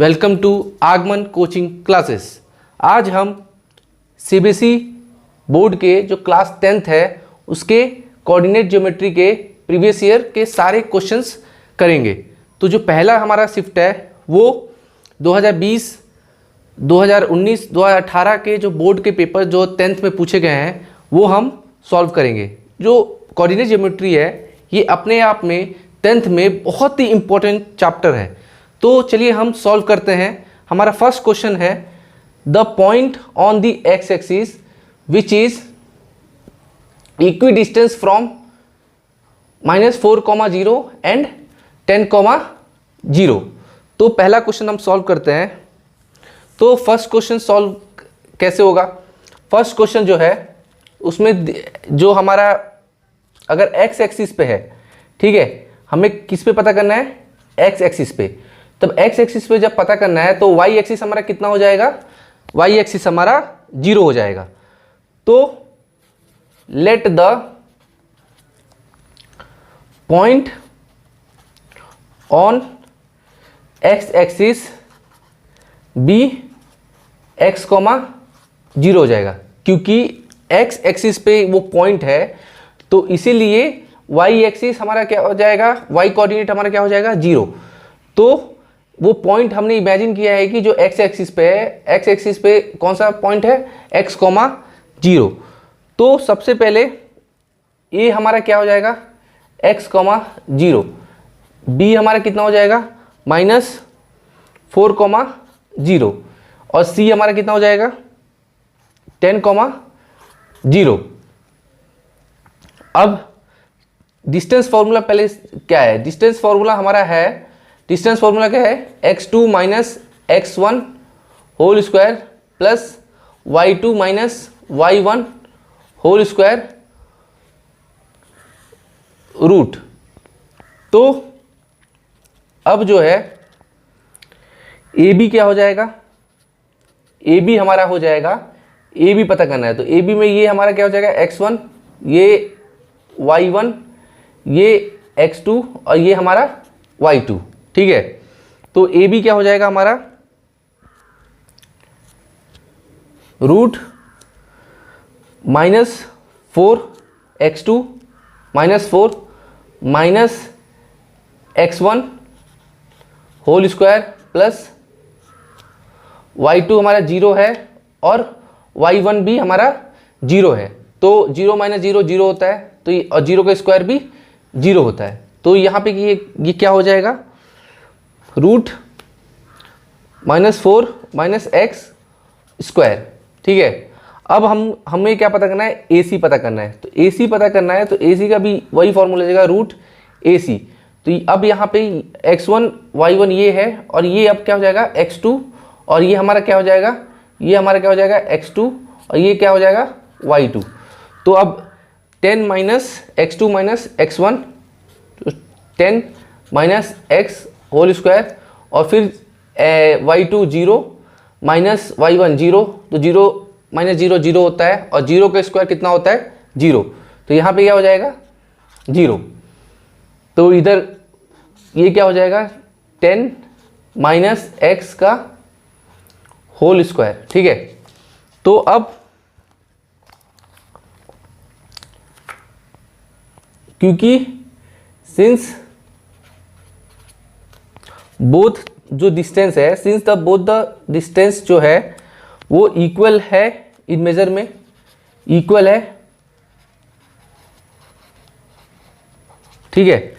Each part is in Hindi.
वेलकम टू आगमन कोचिंग क्लासेस। आज हम सीबीएसई बोर्ड के जो क्लास 10th है उसके कोऑर्डिनेट ज्योमेट्री के प्रीवियस ईयर के सारे क्वेश्चंस करेंगे। तो जो पहला हमारा शिफ्ट है वो 2020, 2019, 2018 के जो बोर्ड के पेपर जो 10th में पूछे गए हैं वो हम सॉल्व करेंगे। जो कोऑर्डिनेट ज्योमेट्री है ये अपने आप में 10th में बहुत ही इम्पोर्टेंट चैप्टर है। तो चलिए हम सॉल्व करते हैं। हमारा फर्स्ट क्वेश्चन है the point on the x axis which is equidistance from -4,0 and 10,0। तो पहला क्वेश्चन हम सॉल्व करते हैं। तो फर्स्ट क्वेश्चन सॉल्व कैसे होगा? फर्स्ट क्वेश्चन जो है उसमें जो हमारा अगर एक्स एक्सिस पे है, ठीक है, हमें किस पे पता करना है? एक्स एक्सिस पे। तब एक्स एक्सिस पे जब पता करना है तो वाई एक्सिस हमारा कितना हो जाएगा? वाई एक्सिस हमारा 0 हो जाएगा। तो let the point on X axis be X, 0 हो जाएगा, क्योंकि एक्स एक्सिस पे वो पॉइंट है। तो इसीलिए वाई एक्सिस हमारा क्या हो जाएगा? वाई कोऑर्डिनेट हमारा क्या हो जाएगा? 0। तो वो पॉइंट हमने इमेजिन किया है कि जो एक्स एक्सिस पे है, एक्स एक्सिस पे कौन सा पॉइंट है? एक्स, 0। तो सबसे पहले ए हमारा क्या हो जाएगा? एक्स, 0। बी हमारा कितना हो जाएगा? -4, 0। और सी हमारा कितना हो जाएगा? 10, 0। अब डिस्टेंस फॉर्मूला पहले क्या है? डिस्टेंस फॉर्मूला हमारा है, डिस्टेंस फॉर्मूला क्या है? x2 - x1 whole square plus y2 - y1 whole square root. तो अब जो है ए बी क्या हो जाएगा? ए बी हमारा हो जाएगा, ए बी पता करना है। तो ए बी में ये हमारा क्या हो जाएगा? x1, ये y1, ये x2 और ये हमारा y2, ठीक है। तो ए बी क्या हो जाएगा हमारा? Root -4x2 -4 -x1 whole square plus y2 हमारा 0 है और y1 भी हमारा 0 है। तो 0 - 0 0 होता है, तो और 0 का स्क्वायर भी 0 होता है। तो यहाँ पे ये क्या हो जाएगा? रूट -4 -x स्क्वायर, ठीक है। अब हमें क्या पता करना है? AC पता करना है। तो AC पता करना है तो AC का भी वही फॉर्मूला जाएगा, रूट AC। तो अब यहाँ पे x1 y1 ये है और ये अब क्या हो जाएगा? x2 और ये हमारा क्या हो जाएगा? ये हमारा क्या हो जाएगा? x2 और ये क्या हो जाएगा? y2। तो अब 10 - x2 - x1, तो 10 - x होल स्क्वायर और फिर y2 0 -y1 0। तो 0 - 0 0 होता है और 0 का स्क्वायर कितना होता है? 0। तो यहाँ पे क्या हो जाएगा? 0। तो इधर ये क्या हो जाएगा? 10 - x का होल स्क्वायर, ठीक है। तो अब क्योंकि सिंस बोथ जो डिस्टेंस है, since the both the distance जो है वो इक्वल है, इन मेजर में इक्वल है, ठीक है।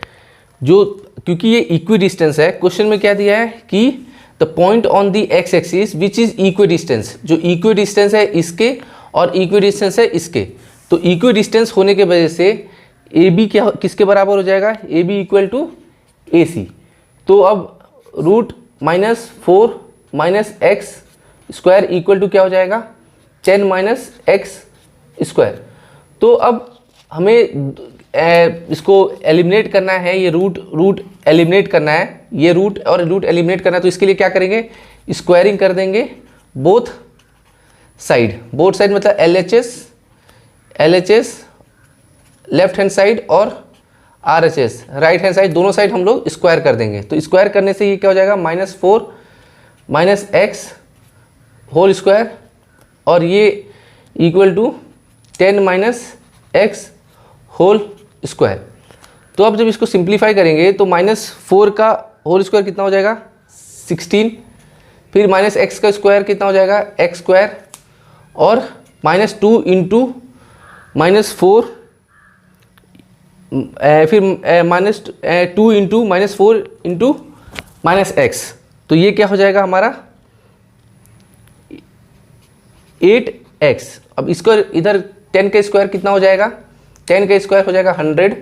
जो क्योंकि ये इक्वी डिस्टेंस है, क्वेश्चन में क्या दिया है कि the point on the x axis which is equi distance. जो इक्वी डिस्टेंस है इसके और इक्वी डिस्टेंस है इसके। तो इक्वी डिस्टेंस होने के वजह से ए बी क्या किसके बराबर हो जाएगा? A B equal to A C. तो अब root -4 -x square equal to क्या हो जाएगा? 10 - x स्क्वायर। तो अब हमें इसको एलिमिनेट करना है, ये रूट एलिमिनेट करना है, ये रूट और रूट एलिमिनेट करना है। तो इसके लिए क्या करेंगे? स्क्वायरिंग कर देंगे बोथ साइड। बोथ साइड मतलब LHS लेफ्ट हैंड साइड और RHS राइट हैंड साइड, दोनों साइड हम लोग स्क्वायर कर देंगे। तो स्क्वायर करने से ये क्या हो जाएगा? -4 माइनस एक्स होल स्क्वायर और ये equal to 10 minus X whole square. तो अब जब इसको सिंप्लीफाई करेंगे तो -4 का होल स्क्वायर कितना हो जाएगा 16, फिर माइनस एक्स का स्क्वायर कितना हो जाएगा एक्स स्क्वायर, और -2 इंटू -4 फिर -2 इंटू -4 इंटू -x, तो ये क्या हो जाएगा हमारा 8x। अब इसको इधर 10 का स्क्वायर कितना हो जाएगा, 10 का स्क्वायर हो जाएगा 100,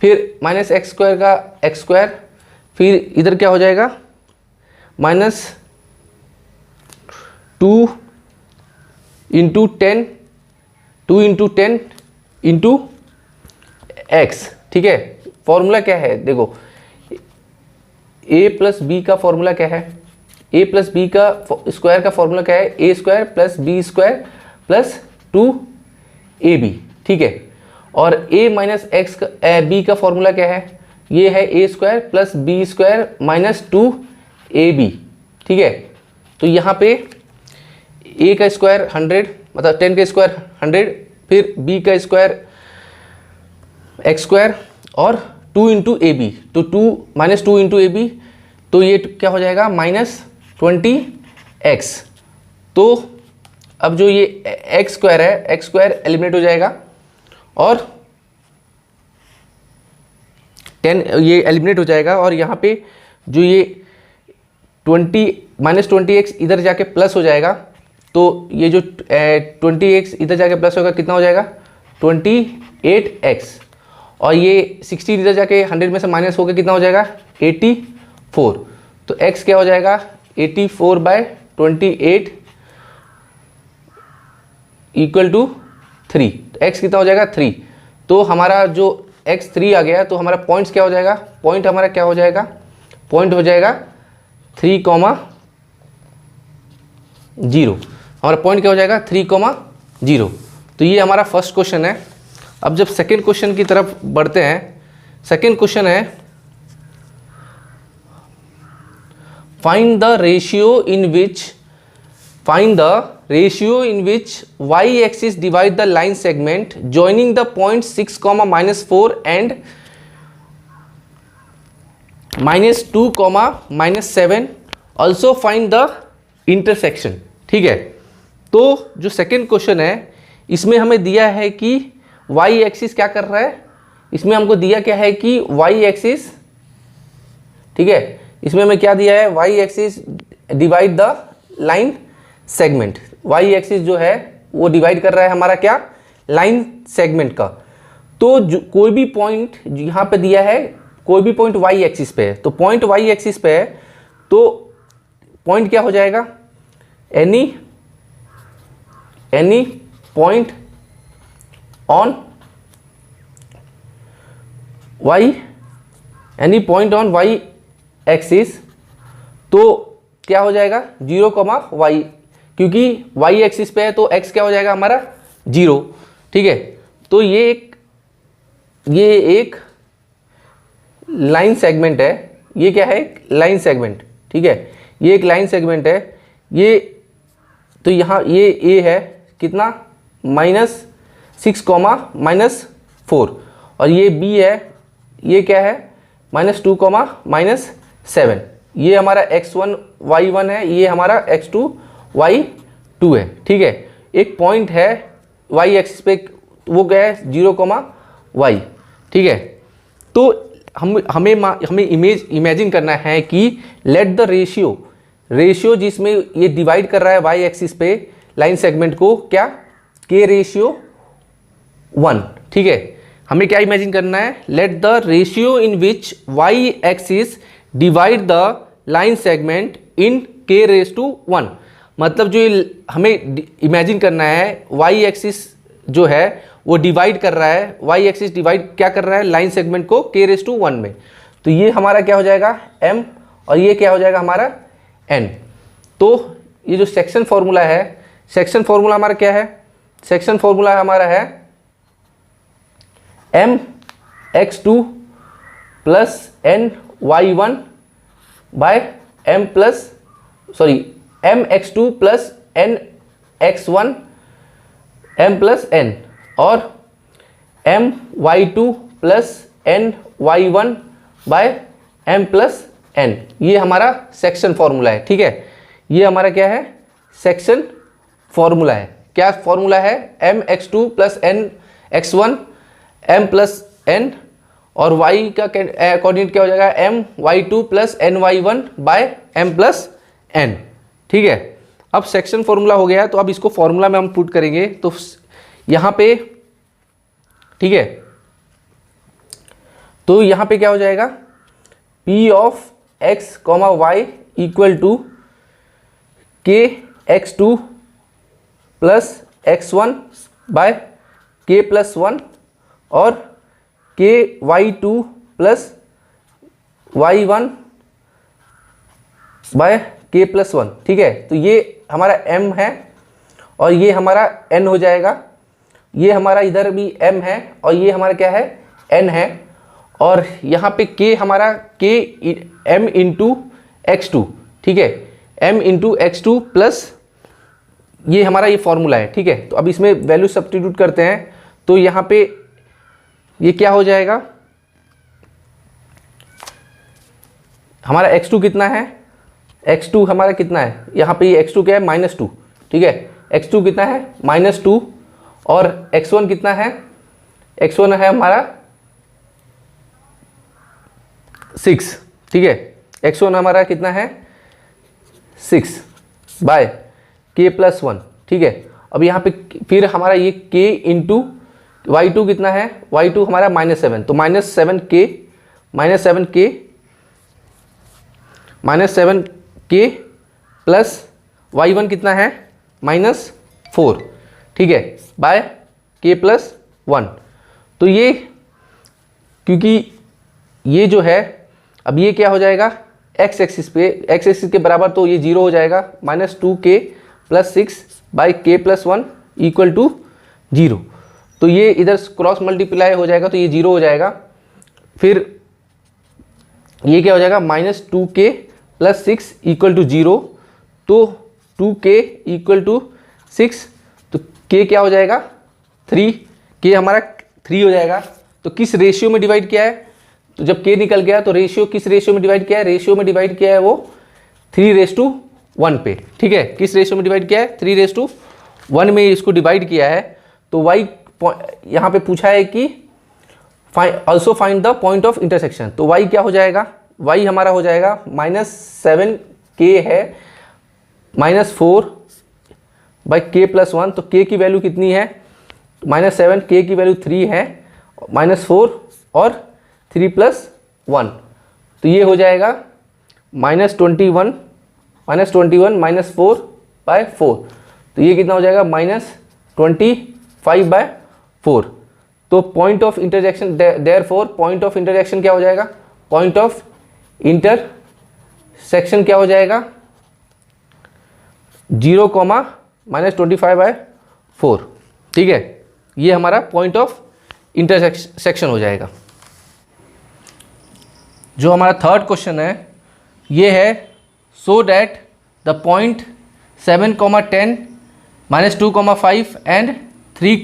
फिर -x स्क्वायर का x स्क्वायर, फिर इधर क्या हो जाएगा -2 इंटू 10 इंटू x। ठीक है, फॉर्मूला क्या है देखो, a प्लस बी का फॉर्मूला क्या है, a प्लस बी का स्क्वायर का फॉर्मूला क्या है, a square plus B square plus 2ab। ठीक है, और a माइनस एक्स का b का फॉर्मूला क्या है, ये है a square plus B square minus 2ab। ठीक है, तो यहाँ पे a का स्क्वायर 100 मतलब 10 का स्क्वायर 100, फिर b का स्क्वायर एक्स स्क्वायर और 2 इंटू ए बी, तो -2 इंटू ए बी, तो ये क्या हो जाएगा -20x। तो अब जो ये एक्स स्क्वायर है, एक्स स्क्वायर एलिमिनेट हो जाएगा और 10 ये एलिमिनेट हो जाएगा, और यहाँ पे जो ये 20x इधर जाके प्लस हो जाएगा, तो ये जो 20x इधर जाके प्लस होगा कितना हो जाएगा 28x, और ये 16 इधर जाके 100 में से माइनस होकर कितना हो जाएगा 84। तो x क्या हो जाएगा 84/28 इक्वल टू 3। तो x कितना हो जाएगा 3। तो हमारा जो x 3 आ गया, तो हमारा पॉइंट्स क्या हो जाएगा, पॉइंट हमारा क्या हो जाएगा, पॉइंट हो जाएगा 3, 0। हमारा पॉइंट क्या हो जाएगा 3, 0। तो ये हमारा फर्स्ट क्वेश्चन है। अब जब सेकेंड क्वेश्चन की तरफ बढ़ते हैं, सेकेंड क्वेश्चन है find the ratio in which y axis divide the line segment joining the point 6, -4 and -2, -7। also find the intersection। ठीक है, तो जो सेकेंड क्वेश्चन है इसमें हमें दिया है कि y एक्सिस क्या कर रहा है, इसमें हमको दिया क्या है कि y एक्सिस, ठीक है, इसमें हमें क्या दिया है y axis divide the line segment. y axis जो है वो डिवाइड कर रहा है हमारा क्या लाइन सेगमेंट का। तो कोई भी पॉइंट यहाँ पे दिया है, कोई भी पॉइंट y एक्सिस पे है, तो पॉइंट y एक्सिस पे है तो पॉइंट क्या हो जाएगा any point on y axis, तो क्या हो जाएगा 0, y, क्योंकि y एक्सिस पे है तो x क्या हो जाएगा हमारा 0। ठीक है, तो ये एक लाइन सेगमेंट है, ये क्या है लाइन सेगमेंट। ठीक है, ये एक लाइन सेगमेंट है, ये तो यहाँ ये a है कितना -6, -4, और ये b है, ये क्या है -2, -7। ये हमारा x1 y1 है, ये हमारा x2 y2 है। ठीक है, एक पॉइंट है y एक्सिस पे, वो क्या है 0, y। ठीक है, तो हमें इमेजिन करना है कि लेट द रेशियो जिसमें ये डिवाइड कर रहा है y एक्सिस पे लाइन सेगमेंट को, क्या k/1। ठीक है, हमें क्या इमेजिन करना है, let the ratio in which y axis divide the line segment in k/1। मतलब जो ये हमें इमेजिन करना है y एक्सिस जो है वो डिवाइड कर रहा है, y एक्सिस डिवाइड क्या कर रहा है लाइन सेगमेंट को k/1 में। तो ये हमारा क्या हो जाएगा m, और ये क्या हो जाएगा हमारा n। तो ये जो सेक्शन फॉर्मूला है, सेक्शन फॉर्मूला हमारा क्या है, सेक्शन फॉर्मूला हमारा है mx2 + ny1 / m + sorry M X two plus N X one M plus N और M Y two plus N Y one by M plus N, ये हमारा सेक्शन फॉर्मूला है। ठीक है, ये हमारा क्या है, सेक्शन फॉर्मूला है। क्या फॉर्मूला है, M X two plus N X one M plus N और y का कोऑर्डिनेट क्या हो जाएगा, M Y two plus N Y one by M plus N. ठीक है, अब सेक्शन फॉर्मूला हो गया, तो अब इसको फॉर्मूला में हम पुट करेंगे तो यहाँ पे, ठीक है, तो यहाँ पे क्या हो जाएगा, p of x comma Y equal to K X two plus X one by K plus one और K Y two plus Y one by K plus one. ठीक है, तो ये हमारा m है और ये हमारा n हो जाएगा, ये हमारा इधर भी m है और ये हमारा क्या है, n है, और यहाँ पे k हमारा k m into X two. ठीक है, m into X two plus ये हमारा ये फॉर्मूला है। ठीक है, तो अब इसमें वैल्यू सब्स्टिट्यूट करते हैं तो यहाँ पे ये क्या हो जाएगा, हमारा x2 कितना है, x2 हमारा कितना है, यहाँ पे ये x2 क्या है, -2। ठीक है, x2 कितना है, -2 और x1 कितना है, x1 है हमारा 6। ठीक है, x1 हमारा कितना है, 6 बाय k प्लस 1। ठीक है, अब यहाँ पे फिर हमारा ये k इंटू y2 कितना है, y2 हमारा -7, तो -7k प्लस y1 कितना है, -4। ठीक है, बाय k प्लस 1। तो ये क्योंकि ये जो है, अब ये क्या हो जाएगा, x एक्सिस पे, x एक्सिस के बराबर, तो ये 0 हो जाएगा, -2k plus 6 by k plus 1 equal to 0। तो ये इधर क्रॉस मल्टीप्लाई हो जाएगा तो ये 0 हो जाएगा, फिर ये क्या हो जाएगा, -2k प्लस 6 इक्वल टू 0, तो 2k इक्वल टू 6, तो k क्या हो जाएगा, 3, k हमारा 3 हो जाएगा। तो किस रेशियो में डिवाइड किया है, तो जब k निकल गया तो रेशियो किस रेशियो में डिवाइड किया है, रेशियो में डिवाइड किया है वो 3:1 पे। ठीक है, किस रेशियो में डिवाइड किया है, 3:1 में इसको डिवाइड किया है। तो y यहाँ पे पूछा है कि also find the point of intersection, तो y क्या हो जाएगा, y हमारा हो जाएगा -7k है -4 बाई k प्लस 1, तो k की वैल्यू कितनी है, -7, k की वैल्यू 3 है, -4 और 3 + 1, तो ये हो जाएगा -21 -4/4, तो ये कितना हो जाएगा, -25/4। तो point of intersection, therefore point of intersection क्या हो जाएगा, पॉइंट ऑफ इंटरसेक्शन क्या हो जाएगा, 0, -25/4। ठीक है, ये हमारा पॉइंट ऑफ इंटरसेक्शन हो जाएगा। जो हमारा थर्ड क्वेश्चन है ये है, so that the point 7, 10, -2, 5 and 3,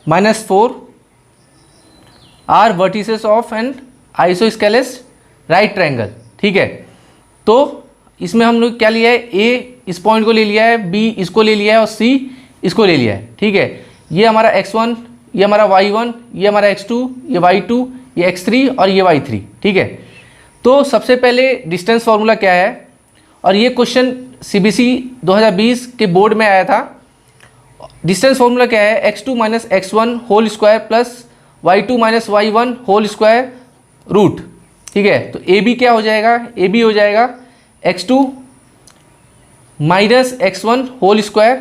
-4 are vertices of an isosceles right triangle. ठीक है, तो इसमें हम लोग क्या लिया है, ए इस पॉइंट को ले लिया है, बी इसको ले लिया है और सी इसको ले लिया है। ठीक है, ये हमारा x1, ये हमारा y1, ये हमारा x2, ये y2, ये x3 और ये y3। ठीक है, तो सबसे पहले डिस्टेंस फार्मूला क्या है, और ये क्वेश्चन CBSE 2020 के बोर्ड में आया था। डिस्टेंस फार्मूला क्या है, x2 - x1 whole square plus y2 - y1 whole square root. ठीक है, तो AB क्या हो जाएगा, AB हो जाएगा x2 - x1 whole square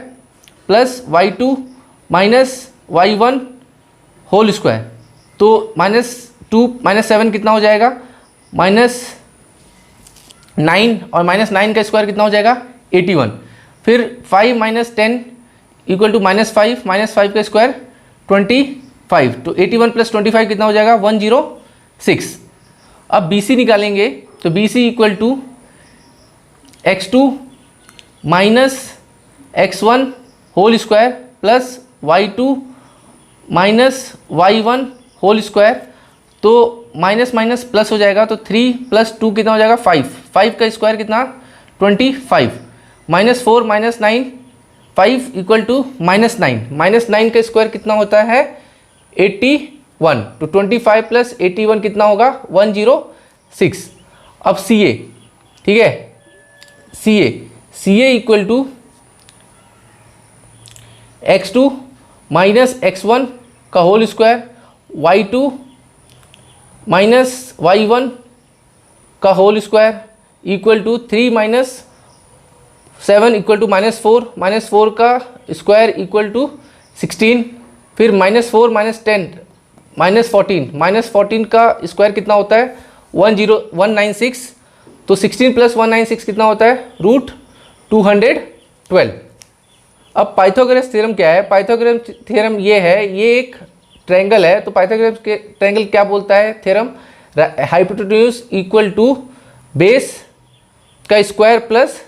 plus y2 - y1 whole square, तो -2 -7 कितना हो जाएगा, -9 और -9 का स्क्वायर कितना हो जाएगा, 81। फिर 5 - 10 इक्वल टू -5 -5 का स्क्वायर 25, तो 81 + 25 कितना हो जाएगा, 106। अब BC निकालेंगे, तो BC equal to x2 minus x1 whole square plus y2 minus y1 whole square. तो माइनस माइनस प्लस हो जाएगा, तो 3 + 2 कितना हो जाएगा 5, 5 का स्क्वायर कितना 25, -4 - 9 5 = -9, -9 का स्क्वायर कितना होता है 81, तो 25 + 81 कितना होगा 106। अब CA, ठीक है, CA = x2 माइनस x1 का whole square, y2 minus y1 का होल स्क्वायर इक्वल टू 3 - 7 = -4, -4 का स्क्वायर इक्वल टू 16, फिर -4 - 10 -14 का स्क्वायर कितना होता है 196, तो 16 + 196 कितना होता है √212। अब पाइथागोरस थ्योरम क्या है? पाइथागोरस थ्योरम ये है, ये एक ट्रायंगल है, तो पाइथागोरस के ट्रायंगल क्या बोलता है theorem, hypotenuse equal to base का स्क्वायर प्लस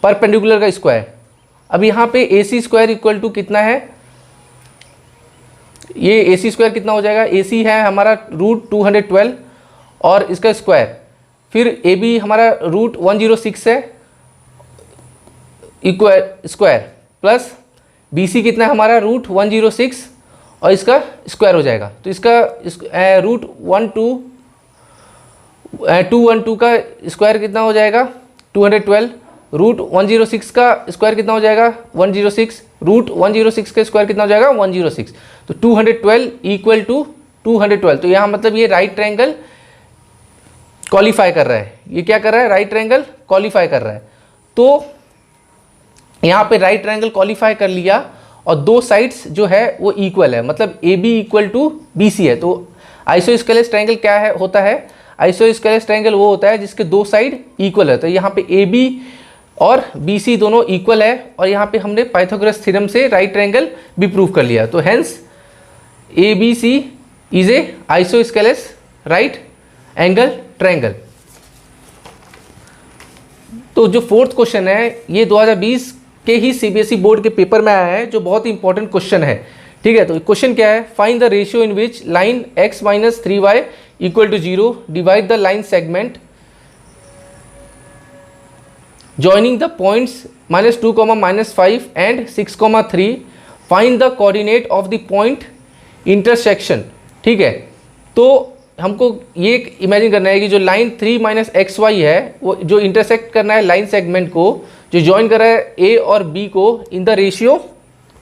परपेंडिकुलर का स्क्वायर। अब यहाँ पे AC स्क्वायर इक्वल टू कितना है, ये AC स्क्वायर कितना हो जाएगा, AC है हमारा √212 और इसका स्क्वायर, फिर AB हमारा √106 है स्क्वायर प्लस BC कितना है हमारा √106 और इसका स्क्वायर हो जाएगा। तो इसका √212 का स्क्वायर कितना हो जाएगा 212, √106 का स्क्वायर कितना हो जाएगा 106, √106 का स्क्वायर कितना हो जाएगा 106, तो 212 = 212। तो यहाँ मतलब ये राइट ट्रायंगल क्वालिफाई कर रहा है, ये क्या कर रहा है राइट ट्रायंगल क्वालिफाई कर रहा है। तो यहाँ पे राइट ट्रायंगल क्वालिफाई कर लिया और दो साइड्स जो है वो इक्वल है, मतलब AB = BC है। तो आइसोस्केलेस ट्रायंगल क्या है होता है, आइसोस्केलेस ट्रायंगल वो होता है जिसके दो साइड इक्वल है। तो यहाँ पे AB और BC दोनों इक्वल है और यहाँ पे हमने पाइथागोरस थ्योरम से राइट ट्रायंगल भी प्रूव कर लिया। तो hence ABC is a isosceles right angle triangle. तो जो फोर्थ क्वेश्चन है ये 2020 के ही CBSE बोर्ड के पेपर में आया है, जो बहुत ही इंपॉर्टेंट क्वेश्चन है, ठीक है। तो क्वेश्चन क्या है, find the ratio in which line x - 3y = 0 divide the line segment joining the points -2, -5 and 6, 3, find the coordinate of the point intersection, ठीक है। तो हमको ये इमेजिन करना है कि जो लाइन 3 - xy है वो जो इंटरसेक्ट करना है लाइन सेगमेंट को, जो ज्वाइन कर रहा है A और B को इन द रेशियो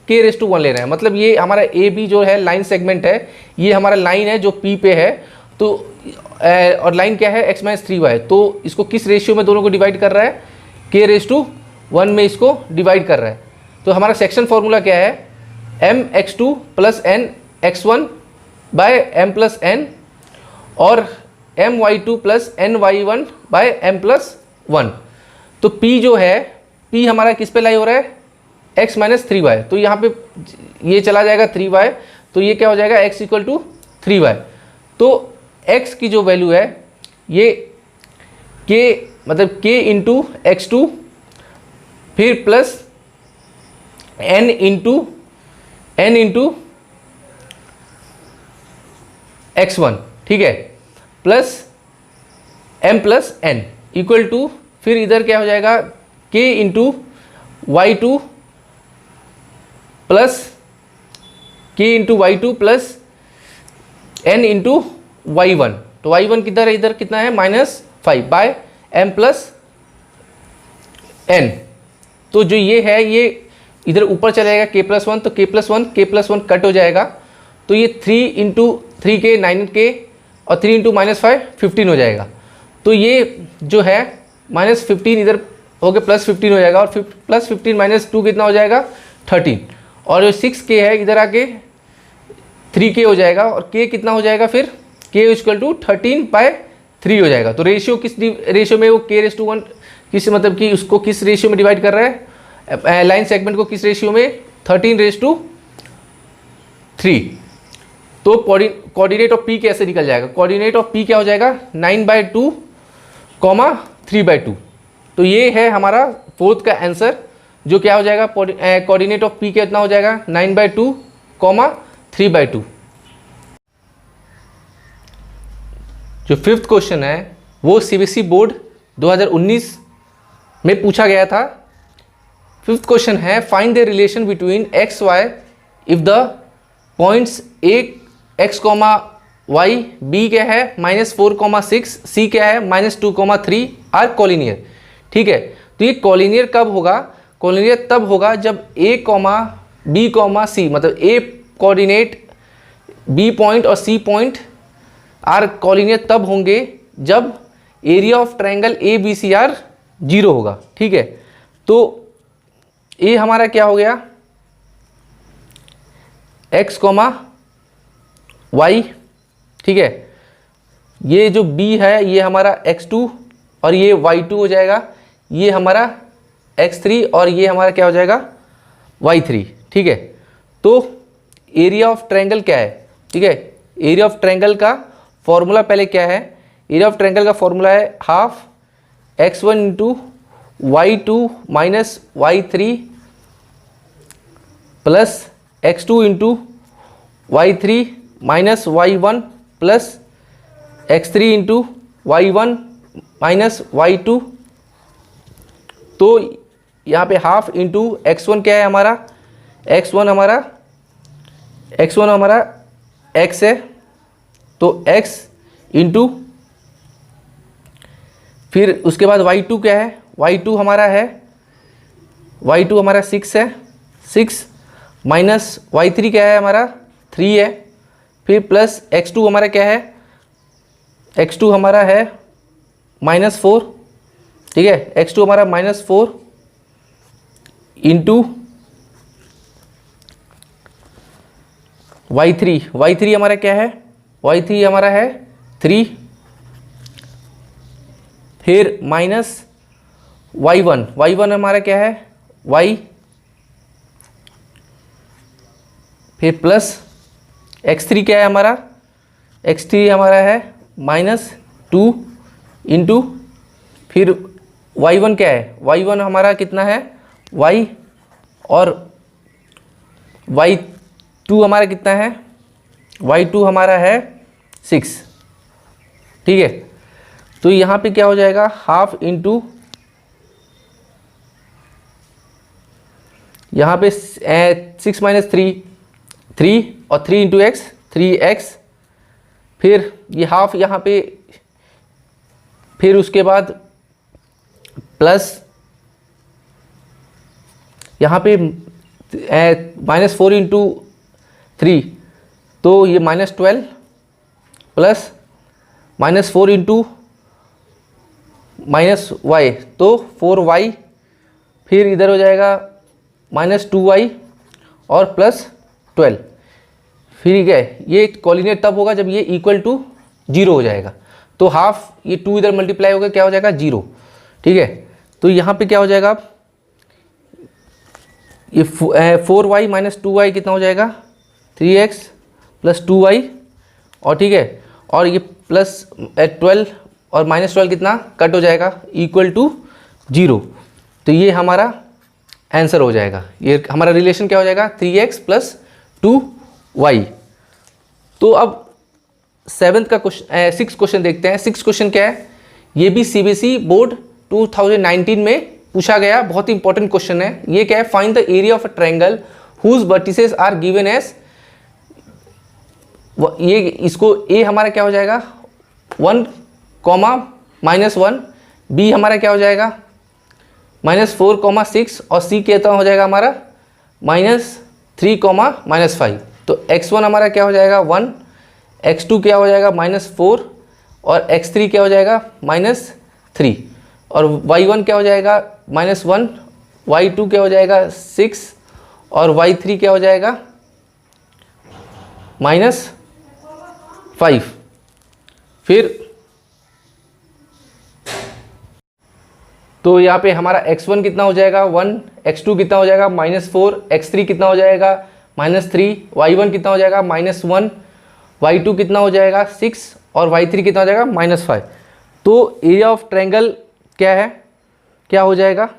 k⁻1 लेना है। मतलब ये हमारा AB जो है लाइन सेगमेंट है, ये हमारा लाइन है जो P पे है, तो और लाइन क्या है x - 3y, तो इसको किस रेशियो में दोनों को डिवाइड कर रहा है k⁻1 में इसको डिवाइड कर रहा है। तो हमारा सेक्शन फॉर्मूला क्या है mx2 + nx1 / m + n और my2 + ny1 / m + 1। तो P जो है P हमारा किस पे लाई हो रहा है x - 3y, तो यहाँ पे ये चला जाएगा 3y, तो ये क्या हो जाएगा x = 3y। तो x की जो वैल्यू है ये k मतलब k × x2 फिर प्लस n × x1, ठीक है, plus m + n equal to, फिर इधर क्या हो जाएगा k × y2 plus k × y2 plus n × y1, तो y1 किधर है, इधर कितना है -5 / m + n। तो जो ये है ये इधर ऊपर चलेगा k+1, तो k+1 कट हो जाएगा, तो ये 3 × 3k 9k और 3 × -5 15 हो जाएगा। तो ये जो है -15 इधर हो गया +15 हो जाएगा, और +15 - 2 कितना हो जाएगा 13, और जो 6k है इधर आके 3k हो जाएगा, और k कितना हो जाएगा फिर k = 13/3 हो जाएगा। तो रेशियो किस रेशियो में वो k⁻1 किस मतलब कि उसको किस रेशियो में डिवाइड कर रहा है लाइन सेगमेंट को, किस रेशियो में 13:3। तो कोऑर्डिनेट ऑफ P कैसे निकल जाएगा, कोऑर्डिनेट ऑफ P क्या हो जाएगा 9/2, 3/2। तो ये है हमारा फोर्थ का आंसर, जो क्या हो जाएगा, कोऑर्डिनेट ऑफ पी कितना हो जाएगा 9/2, 3/2। जो फिफ्थ क्वेश्चन है वो सीबीएसई बोर्ड 2019 में पूछा गया था। फिफ्थ क्वेश्चन है find the relation between X Y if the points A X comma Y, B क्या है -4,6, सी क्या है -2,3 आर कॉलिनियर। ठीक है, तो ये कॉलिनियर कब होगा, कॉलिनियर तब होगा जब ए कॉमा बी कॉमा सी, मतलब ए कोऑर्डिनेट बी पॉइंट और सी पॉइंट आर कॉलिनियर तब होंगे जब area of triangle A B C are 0 होगा। ठीक है, तो ए हमारा क्या हो गया x कॉमा वाई। ठीक है, ये जो b है ये हमारा x2 और ये y2 हो जाएगा, ये हमारा x3 और ये हमारा क्या हो जाएगा y3। ठीक है, तो एरिया ऑफ ट्रायंगल क्या है, ठीक है, एरिया ऑफ ट्रायंगल का फॉर्मूला पहले क्या है, एरिया ऑफ ट्रायंगल का फॉर्मूला है half x1 into y2 minus y3 plus x2 into y3 minus y1 plus x3 into y1 minus y2। तो यहाँ पे हाफ इंटू x1 क्या है हमारा, x1 हमारा x है, तो x इंटू फिर उसके बाद y2 क्या है, y2 हमारा 6 है, 6 माइनस y3 क्या है हमारा 3 है, फिर प्लस x2 हमारा क्या है, x2 हमारा है -4। ठीक है, x2 हमारा -4 इंटू y3 हमारा क्या है, y3 हमारा है 3, फिर माइनस y1 हमारा क्या है y, फिर प्लस x3 क्या है हमारा, x3 हमारा है -2 इंटू फिर y1 क्या है, y1 हमारा कितना है y, और y2 हमारा कितना है, y2 हमारा है 6। ठीक है, तो यहाँ पे क्या हो जाएगा हाफ इंटू, यहाँ पे 6 माइनस 3 और 3 इंटू एक्स 3x, फिर ये हाफ यहाँ पे, फिर उसके बाद प्लस यहाँ पे -4 इंटू 3, तो ये -12 प्लस -4 इंटू -y, तो 4y, फिर इधर हो जाएगा -2y और प्लस 12। फिर क्या है, ये कोऑर्डिनेट तब होगा जब ये इक्वल टू 0 हो जाएगा, तो हाफ ये 2 इधर मल्टीप्लाई होगा क्या हो जाएगा 0। ठीक है, तो यहाँ पे क्या हो जाएगा, ये 4y माइनस 2y कितना हो जाएगा 3x प्लस 2y, और ठीक है, और ये प्लस 12 और -12 कितना कट हो जाएगा इक्वल टू 0। तो ये हमारा आंसर हो जाएगा, ये हमारा रिलेशन क्या हो जाएगा 3x प्लस 2y। तो अब सिक्स क्वेश्चन देखते हैं। सिक्स क्वेश्चन क्या है, ये भी सीबीएसई बोर्ड 2019 में पूछा गया, बहुत ही इंपॉर्टेंट क्वेश्चन है। ये क्या है, find the area of a triangle whose vertices are given as, ये इसको ए हमारा क्या हो जाएगा 1, -1, बी हमारा क्या हो जाएगा -4, 6 और सी कितना हो जाएगा हमारा -3, -5। तो x1 हमारा क्या हो जाएगा 1, x2 क्या हो जाएगा -4 और x3 क्या हो जाएगा -3, और y1 क्या हो जाएगा -1, y2 क्या हो जाएगा 6 और y3 क्या हो जाएगा -5। फिर तो यहाँ पे हमारा x1 कितना हो जाएगा 1, x2 कितना हो जाएगा -4, x3 कितना हो जाएगा -3, y1 कितना हो जाएगा -1, y2 कितना हो जाएगा 6 और y3 कितना हो जाएगा -5। तो एरिया ऑफ ट्रायंगल क्या है, क्या हो जाएगा,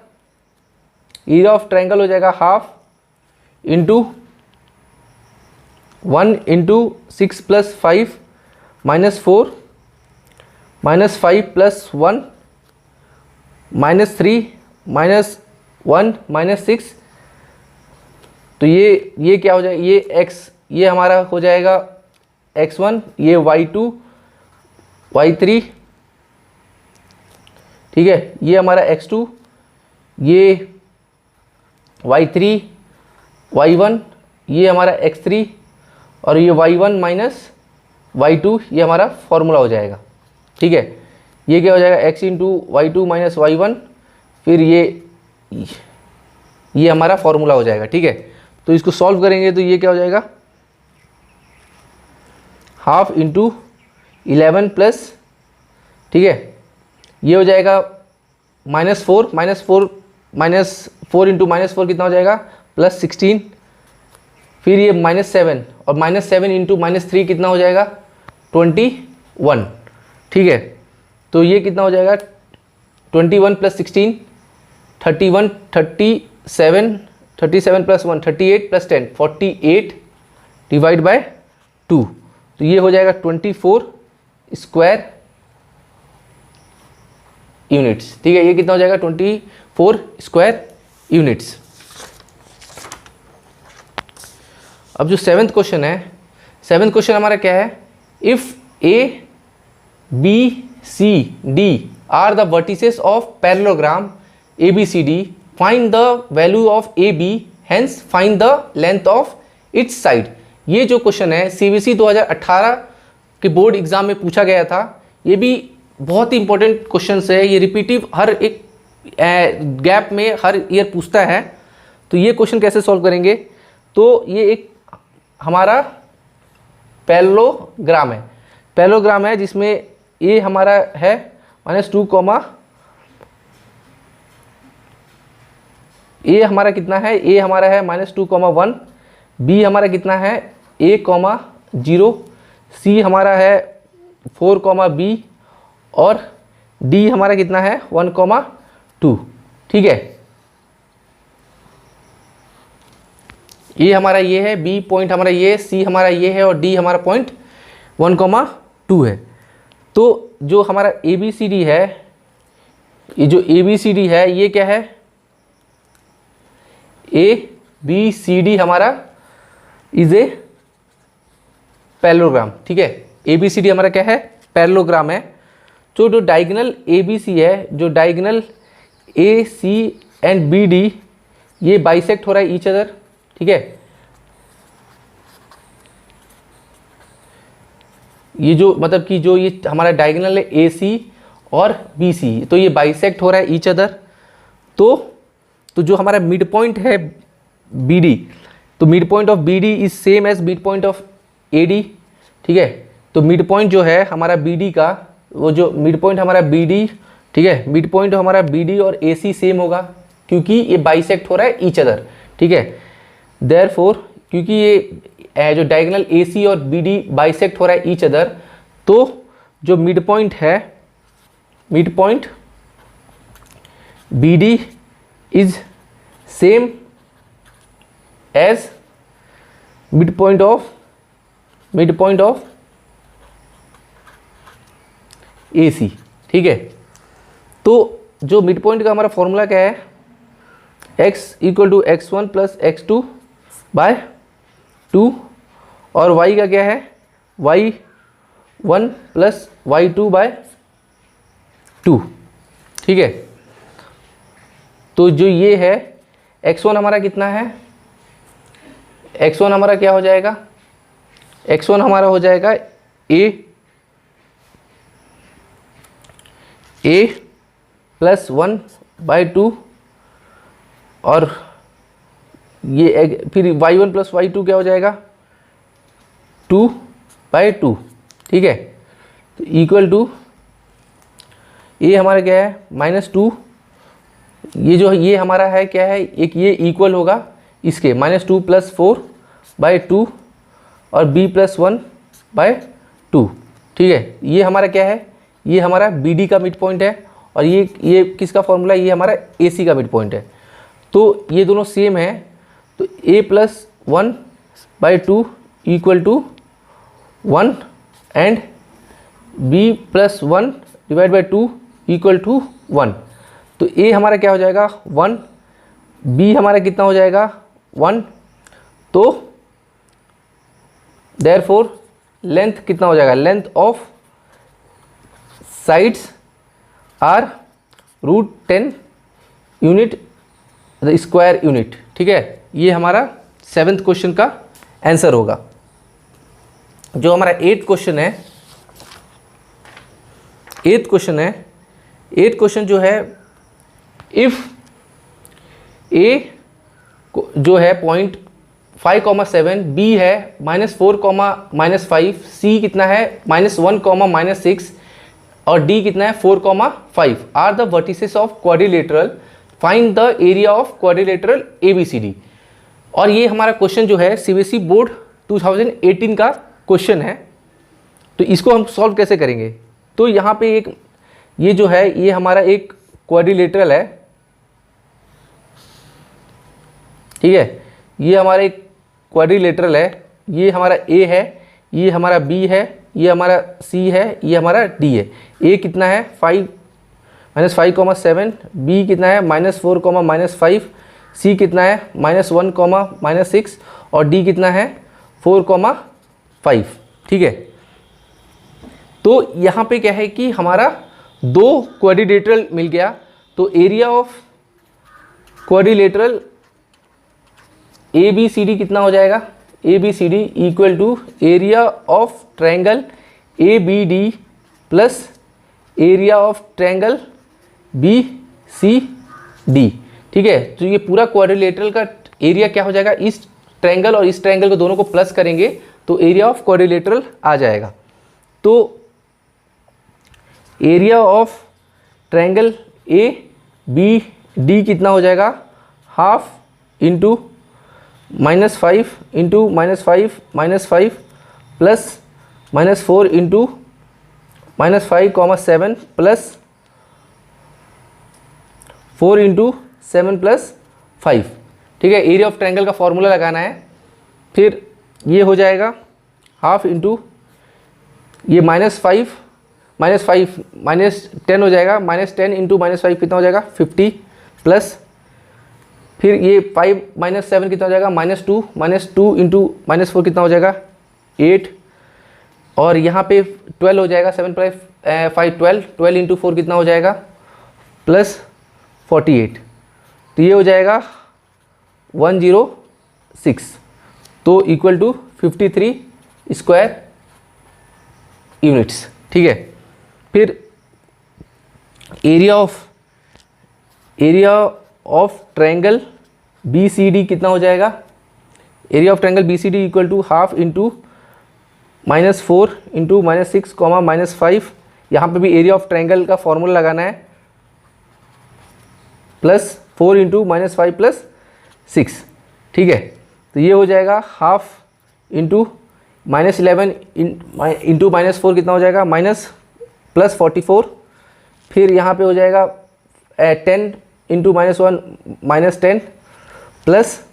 एरिया ऑफ ट्रायंगल हो जाएगा half into 1 into 6 plus 5 minus 4 minus 5 plus 1 minus 3 minus 1 minus 6। तो ये क्या हो जाएगा, ये x, ये हमारा हो जाएगा x1, ये y2 y3, ठीक है, ये हमारा x2, ये y3 y1, ये हमारा x3 और ये y1 माइनस y2, ये हमारा फॉर्मूला हो जाएगा। ठीक है, ये क्या हो जाएगा x into y2 minus y1, फिर ये हमारा फॉर्मूला हो जाएगा। ठीक है, तो इसको सॉल्व करेंगे तो ये क्या हो जाएगा, हाफ इंटू 11 प्लस, ठीक है, ये हो जाएगा -4 माइनस 4 इंटू -4 कितना हो जाएगा प्लस 16, फिर ये -7 और -7 इंटू -3 कितना हो जाएगा 21। ठीक है, तो ये कितना हो जाएगा 21 plus 16 31, 37 plus 1 38 plus 10 48 divide by 2, तो ये हो जाएगा 24 स्क्वायर यूनिट्स। ठीक है, ये कितना हो जाएगा 24 स्क्वायर यूनिट्स। अब जो 7th क्वेश्चन है, 7th क्वेश्चन हमारा क्या है, if A B C D are the vertices of parallelogram A B C D, find the value of A B, hence find the length of its side. ये जो क्वेश्चन है सीबीएसई 2018 के बोर्ड एग्जाम में पूछा गया था। ये भी बहुत ही इंपॉर्टेंट क्वेश्चन है, ये रिपीटिव हर एक गैप में हर ईयर पूछता है। तो ये क्वेश्चन कैसे सॉल्व करेंगे, तो ये एक हमारा पैरेललोग्राम है, पैरेललोग्राम है जिसमें ए हमारा है -2, ए हमारा कितना है, ए हमारा है -2, 1, बी हमारा कितना है a, 0, सी हमारा है 4, b और डी हमारा कितना है 1, 2। ठीक है, ए हमारा ये है, बी पॉइंट हमारा ये है, सी हमारा ये है और डी हमारा पॉइंट 1, 2 है। तो जो हमारा ए बी सी डी है, ये जो ए बी सी डी है ये क्या है, ए बी सी डी हमारा इज ए पैरेललोग्राम। ठीक है, ए बी सी डी हमारा क्या है, पैरेललोग्राम है। तो जो डायगोनल ए बी सी है, जो diagonal A C and B D, ये बाइसेक्ट हो रहा है ईच अदर। ठीक है, ये जो मतलब कि जो ये हमारा डायगोनल है ए सी और बी सी, तो ये बाइसेक्ट हो रहा है ईच अदर। तो जो हमारा मिड पॉइंट है बी डी, तो mid point of B D is same as mid point of A D. ठीक है, तो मिड पॉइंट जो है हमारा बी डी का, वो जो मिड पॉइंट हमारा बी डी, ठीक है, मिड पॉइंट हमारा बी डी और ए सी सेम होगा क्योंकि ये बाइसेक्ट हो रहा है ईच अदर। ठीक है, देयरफॉर क्योंकि ये जो डायगोनल ए सी और बी डी बाइसेक्ट हो रहा है ईच अदर, तो जो मिड पॉइंट है, mid point B D is same as mid point of A C. ठीक है, तो जो मिड पॉइंट का हमारा फॉर्मूला क्या है, x = x1 + x2 / 2 और y का क्या है, y1 + y2 / 2। ठीक है, तो जो ये है x1 हमारा कितना है, x1 हमारा क्या हो जाएगा, x1 हमारा हो जाएगा a + 1/2 और ये फिर y1 + y2 क्या हो जाएगा 2/2। ठीक है, तो इक्वल टू ये हमारा क्या है -2, ये हमारा है क्या है, एक ये इक्वल होगा इसके -2 + 4/2 और b + 1/2। ठीक है, ये हमारा क्या है, ये हमारा बी डी का मिड पॉइंट है और ये किसका फॉर्मूला, ये हमारा ए सी का मिड पॉइंट है। तो ये दोनों सेम है, तो a plus 1/2 equal to 1 and b plus 1 divide by 2 equal to 1। तो a हमारा क्या हो जाएगा 1, b हमारा कितना हो जाएगा 1, तो देयरफॉर लेंथ कितना हो जाएगा, length of sides are √10 unit square unit. ठीक है, ये हमारा 7th क्वेश्चन का आंसर होगा। जो हमारा 8th क्वेश्चन है, 8th क्वेश्चन जो है, इफ a जो है पॉइंट 5,7, b है -4, -5, c कितना है -1, -6 और d कितना है 4,5 are the vertices of quadrilateral, find the area of quadrilateral ABCD। और ये हमारा क्वेश्चन जो है CBSE बोर्ड 2018 का क्वेश्चन है। तो इसको हम सॉल्व कैसे करेंगे, तो यहाँ पे एक ये जो है ये हमारा एक क्वाड्रिलेटरल है, ठीक है, ये हमारा एक क्वाड्रिलेटरल है, ये हमारा A है, ये हमारा B है, ये हमारा C है, ये हमारा D है। A कितना है -5,7, B कितना है -4, -5, C कितना है -1, -6 और D कितना है 4,5। ठीक है, तो यहाँ पे क्या है कि हमारा 2 क्वाड्रिलेटरल मिल गया, तो एरिया ऑफ क्वाड्रिलेटरल ABCD कितना हो जाएगा, ABCD equal to area of triangle ABD plus area of triangle BCD। ठीक है, तो ये पूरा क्वाड्रिलेटरल का एरिया क्या हो जाएगा, इस ट्रायंगल और इस ट्रायंगल को दोनों को प्लस करेंगे तो एरिया ऑफ क्वाड्रिलेटरल आ जाएगा। तो एरिया ऑफ ट्रायंगल ABD कितना हो जाएगा, half into -5 into -5 plus -4 into -5,7 plus 4 into 7 plus 5। ठीक है, एरिया ऑफ ट्रायंगल का फॉर्मूला लगाना है, फिर ये हो जाएगा हाफ इंटू ये -5 -10 हो जाएगा, -10 इंटू -5 कितना हो जाएगा 50 प्लस फिर ये 5 -7 कितना हो जाएगा -2 इंटू -4 कितना हो जाएगा 8 और यहाँ पे 12 हो जाएगा, 7 + 5 12 इंटू 4 कितना हो जाएगा प्लस 48। तो ये हो जाएगा 106, तो इक्वल टू 53 स्क्वायर यूनिट्स। ठीक है, फिर एरिया ऑफ ट्रायंगल BCD कितना हो जाएगा, area of triangle BCD equal to half into -4 into -6 -5, यहाँ पे भी एरिया ऑफ ट्रायंगल का फॉर्मूला लगाना है, प्लस 4 इंटू -5 प्लस 6। ठीक है, तो ये हो जाएगा हाफ इंटू -11 इंटू -4 कितना हो जाएगा प्लस 44, फिर यहाँ पे हो जाएगा 10 into -1 -10 plus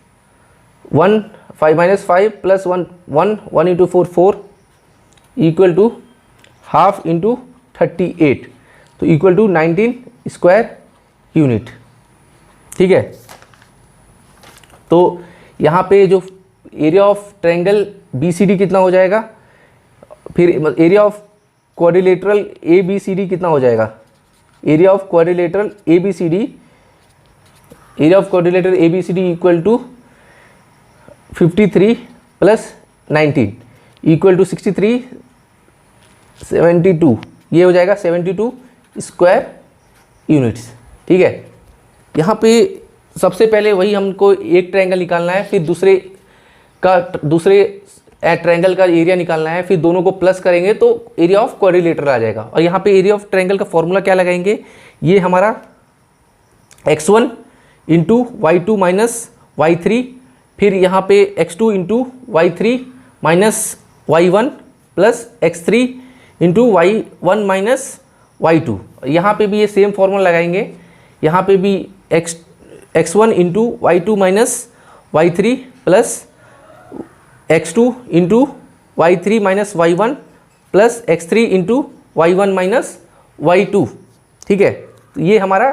1 5 plus 1 into 4 4 equal to half into 38, तो इक्वल टू 19 स्क्वायर यूनिट। ठीक है, तो यहाँ पे जो एरिया ऑफ ट्रायंगल BCD कितना हो जाएगा, फिर एरिया ऑफ क्वाड्रिलेटरल ABCD कितना हो जाएगा, area of quadrilateral ABCD equal to 53 plus 19 equal to 63 72, ये हो जाएगा 72 स्क्वायर यूनिट्स। ठीक है, यहाँ पे सबसे पहले वही हमको एक ट्रायंगल निकालना है, फिर दूसरे ट्रायंगल का एरिया निकालना है, फिर दोनों को प्लस करेंगे तो एरिया ऑफ क्वाड्रिलेटरल आ जाएगा। और यहाँ पे एरिया ऑफ ट्रायंगल का फॉर्मूला क्या लगाएंगे, ये हमारा x1 into y2 minus y3, फिर यहाँ पे x2 into y3 minus y1 plus x3 into y1 minus y2, यहाँ पे भी ये सेम फॉर्मूला लगाएंगे, यहाँ पे भी x1 into y2 minus y3 plus x2 into y3 minus y1 plus x3 into y1 minus y2। ठीक है, तो ये हमारा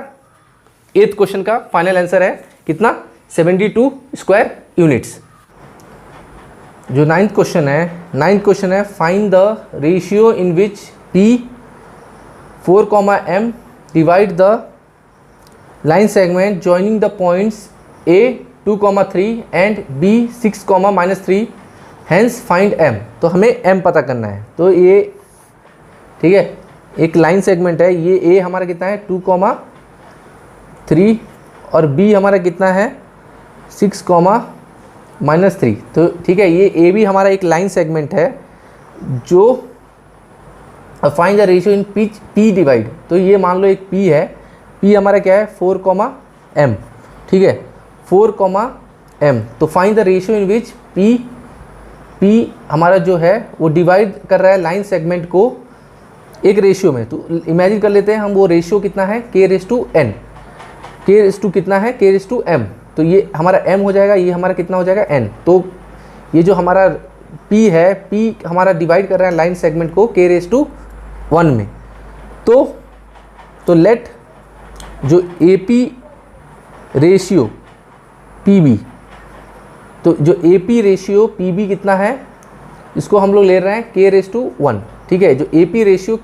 8th क्वेश्चन का फाइनल आंसर है, कितना 72 स्क्वायर यूनिट्स। जो 9th क्वेश्चन है find the ratio in which p 4, m divide the line segment joining the points a 2, 3 and b 6, -3 hence find m। तो हमें m पता करना है। तो ये ठीक है, एक लाइन सेगमेंट है, ये a हमारा कितना है 2, 3 और b हमारा कितना है 6, -3। तो ठीक है, ये ए भी हमारा एक लाइन सेगमेंट है जो find the ratio in P divide. तो ये मान लो एक पी है, पी हमारा क्या है 4, m। ठीक है, 4, m। तो find the ratio in which P हमारा जो है वो डिवाइड कर रहा है लाइन सेगमेंट को एक रेशियो में। तो इमेजिन कर लेते हैं हम, वो रेशियो कितना है k/n, k कितना है k/m। तो ये हमारा m हो जाएगा, ये हमारा कितना हो जाएगा n। तो ये जो हमारा p है, p हमारा डिवाइड कर रहा है लाइन सेगमेंट को k/1 में। तो लेट जो AP रेशियो PB, तो जो AP रेशियो PB कितना है, इसको हम लोग ले रहे हैं k/1। ठीक है, जो AP ratio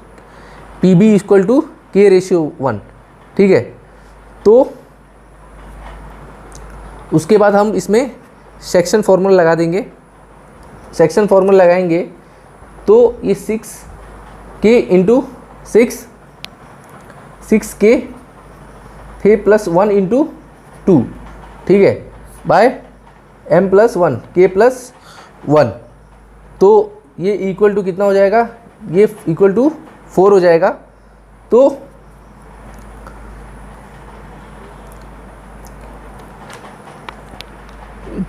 PB equal to k/1। ठीक है, तो उसके बाद हम इसमें सेक्शन फार्मूला लगा देंगे। सेक्शन फार्मूला लगाएंगे तो ये 6k इंटू 6k फिर प्लस 1 इंटू 2। ठीक है, by m plus 1 k plus 1। तो ये इक्वल टू कितना हो जाएगा, ये इक्वल टू 4 हो जाएगा।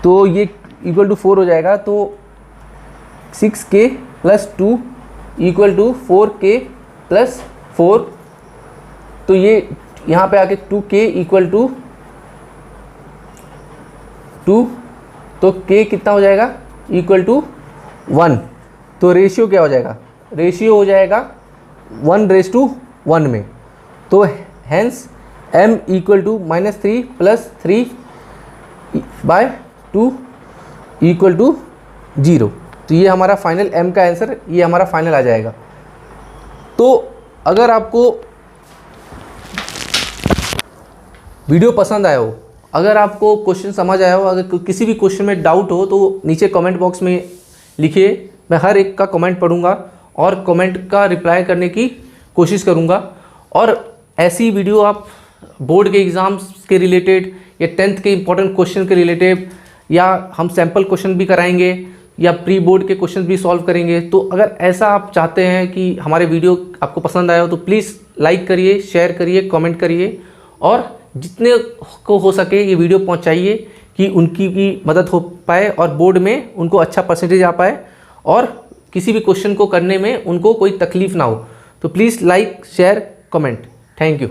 तो ये इक्वल टू 4 हो जाएगा। तो 6k plus 2 equal to 4k plus 4। तो ये यहाँ पे आके 2k इक्वल टू 2। तो k कितना हो जाएगा इक्वल टू 1। तो रेशियो क्या हो जाएगा, रेशियो हो जाएगा 1:1 में। तो hence m equal to -3 plus 3 by 2 equal to 0। तो ये हमारा फाइनल m का आंसर, ये हमारा फाइनल आ जाएगा। तो अगर आपको वीडियो पसंद आया हो, अगर आपको क्वेश्चन समझ आया हो, अगर किसी भी क्वेश्चन में डाउट हो तो नीचे कमेंट बॉक्स में लिखिए। मैं हर एक का कमेंट पढ़ूंगा और कमेंट का रिप्लाई करने की कोशिश करूंगा। और ऐसी वीडियो आप बोर्ड के एग्ज़ाम्स के रिलेटेड या 10th के इंपॉर्टेंट क्वेश्चन के रिलेटेड, या हम सैम्पल क्वेश्चन भी कराएंगे या प्री बोर्ड के क्वेश्चन भी सॉल्व करेंगे। तो अगर ऐसा आप चाहते हैं कि हमारे वीडियो आपको पसंद आया हो तो प्लीज़ लाइक करिए, शेयर करिए, कमेंट करिए और जितने को हो सके ये वीडियो पहुंचाइए कि उनकी भी मदद हो पाए और बोर्ड में उनको अच्छा परसेंटेज आ पाए और किसी भी क्वेश्चन को करने में उनको कोई तकलीफ़ ना हो। तो please like, share, comment. Thank you.